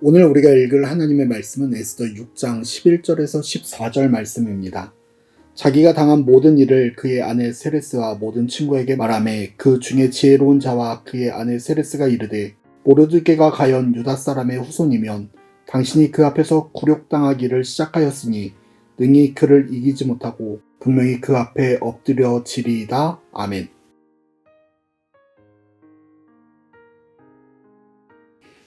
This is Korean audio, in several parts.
오늘 우리가 읽을 하나님의 말씀은 에스더 6장 11절에서 14절 말씀입니다. 자기가 당한 모든 일을 그의 아내 세레스와 모든 친구에게 말하매 그 중에 지혜로운 자와 그의 아내 세레스가 이르되 모르드게가 과연 유다 사람의 후손이면 당신이 그 앞에서 굴욕당하기를 시작하였으니 능히 그를 이기지 못하고 분명히 그 앞에 엎드려지리이다. 아멘.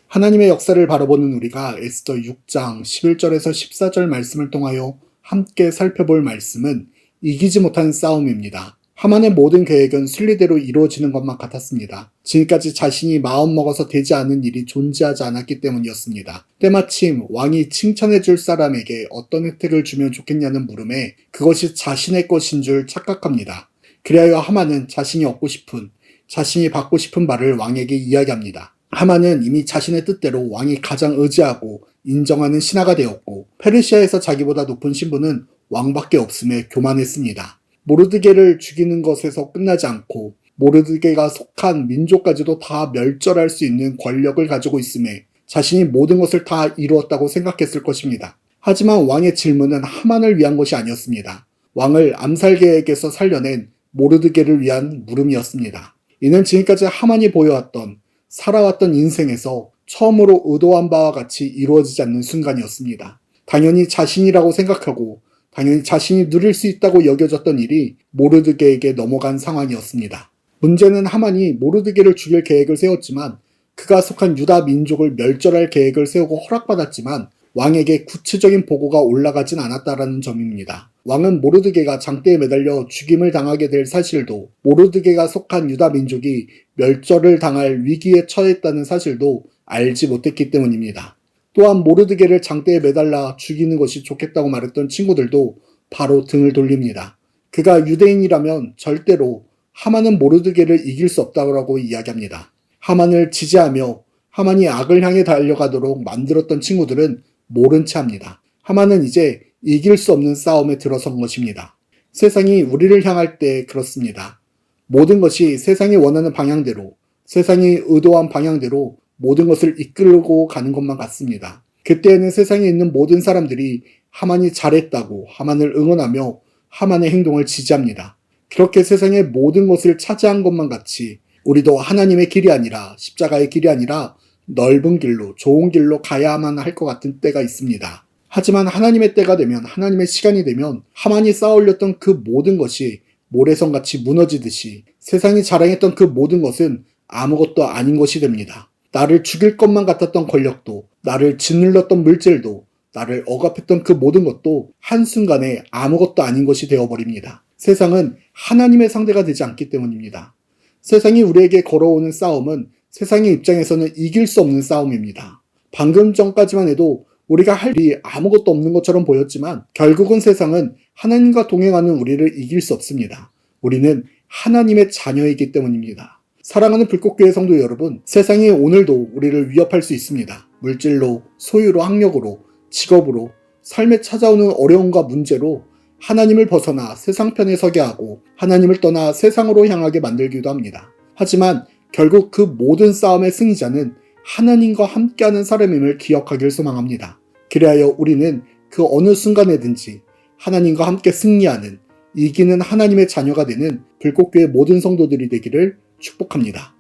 하나님의 역사를 바라보는 우리가 에스더 6장 11절에서 14절 말씀을 통하여 함께 살펴볼 말씀은 이기지 못한 싸움입니다. 하만의 모든 계획은 순리대로 이루어지는 것만 같았습니다. 지금까지 자신이 마음먹어서 되지 않은 일이 존재하지 않았기 때문이었습니다. 때마침 왕이 칭찬해줄 사람에게 어떤 혜택을 주면 좋겠냐는 물음에 그것이 자신의 것인 줄 착각합니다. 그리하여 하만은 자신이 얻고 싶은, 자신이 받고 싶은 말을 왕에게 이야기합니다. 하만은 이미 자신의 뜻대로 왕이 가장 의지하고 인정하는 신하가 되었고 페르시아에서 자기보다 높은 신분은 왕밖에 없음에 교만했습니다. 모르드게를 죽이는 것에서 끝나지 않고 모르드게가 속한 민족까지도 다 멸절할 수 있는 권력을 가지고 있음에 자신이 모든 것을 다 이루었다고 생각했을 것입니다. 하지만 왕의 질문은 하만을 위한 것이 아니었습니다. 왕을 암살 계획에서 살려낸 모르드게를 위한 물음이었습니다. 이는 지금까지 하만이 보여왔던 살아왔던 인생에서 처음으로 의도한 바와 같이 이루어지지 않는 순간이었습니다. 당연히 자신이라고 생각하고 당연히 자신이 누릴 수 있다고 여겨졌던 일이 모르드게에게 넘어간 상황이었습니다. 문제는 하만이 모르드게를 죽일 계획을 세웠지만 그가 속한 유다 민족을 멸절할 계획을 세우고 허락받았지만 왕에게 구체적인 보고가 올라가진 않았다라는 점입니다. 왕은 모르드게가 장대에 매달려 죽임을 당하게 될 사실도 모르드게가 속한 유다 민족이 멸절을 당할 위기에 처했다는 사실도 알지 못했기 때문입니다. 또한 모르드게를 장대에 매달라 죽이는 것이 좋겠다고 말했던 친구들도 바로 등을 돌립니다. 그가 유대인이라면 절대로 하만은 모르드게를 이길 수 없다고 이야기합니다. 하만을 지지하며 하만이 악을 향해 달려가도록 만들었던 친구들은 모른 채 합니다. 하만은 이제 이길 수 없는 싸움에 들어선 것입니다. 세상이 우리를 향할 때 그렇습니다. 모든 것이 세상이 원하는 방향대로, 세상이 의도한 방향대로 모든 것을 이끌고 가는 것만 같습니다. 그때에는 세상에 있는 모든 사람들이 하만이 잘했다고 하만을 응원하며 하만의 행동을 지지합니다. 그렇게 세상의 모든 것을 차지한 것만 같이 우리도 하나님의 길이 아니라 십자가의 길이 아니라 넓은 길로 좋은 길로 가야만 할 것 같은 때가 있습니다. 하지만 하나님의 때가 되면 하나님의 시간이 되면 하만이 쌓아올렸던 그 모든 것이 모래성같이 무너지듯이 세상이 자랑했던 그 모든 것은 아무것도 아닌 것이 됩니다. 나를 죽일 것만 같았던 권력도 나를 짓눌렀던 물질도 나를 억압했던 그 모든 것도 한순간에 아무것도 아닌 것이 되어버립니다. 세상은 하나님의 상대가 되지 않기 때문입니다. 세상이 우리에게 걸어오는 싸움은 세상의 입장에서는 이길 수 없는 싸움입니다. 방금 전까지만 해도 우리가 할 일이 아무것도 없는 것처럼 보였지만 결국은 세상은 하나님과 동행하는 우리를 이길 수 없습니다. 우리는 하나님의 자녀이기 때문입니다. 사랑하는 불꽃교회 성도 여러분, 세상이 오늘도 우리를 위협할 수 있습니다. 물질로, 소유로, 학력으로, 직업으로, 삶에 찾아오는 어려움과 문제로 하나님을 벗어나 세상 편에 서게 하고 하나님을 떠나 세상으로 향하게 만들기도 합니다. 하지만 결국 그 모든 싸움의 승리자는 하나님과 함께하는 사람임을 기억하길 소망합니다. 그리하여 우리는 그 어느 순간에든지 하나님과 함께 승리하는, 이기는 하나님의 자녀가 되는 불꽃교회 모든 성도들이 되기를 축복합니다.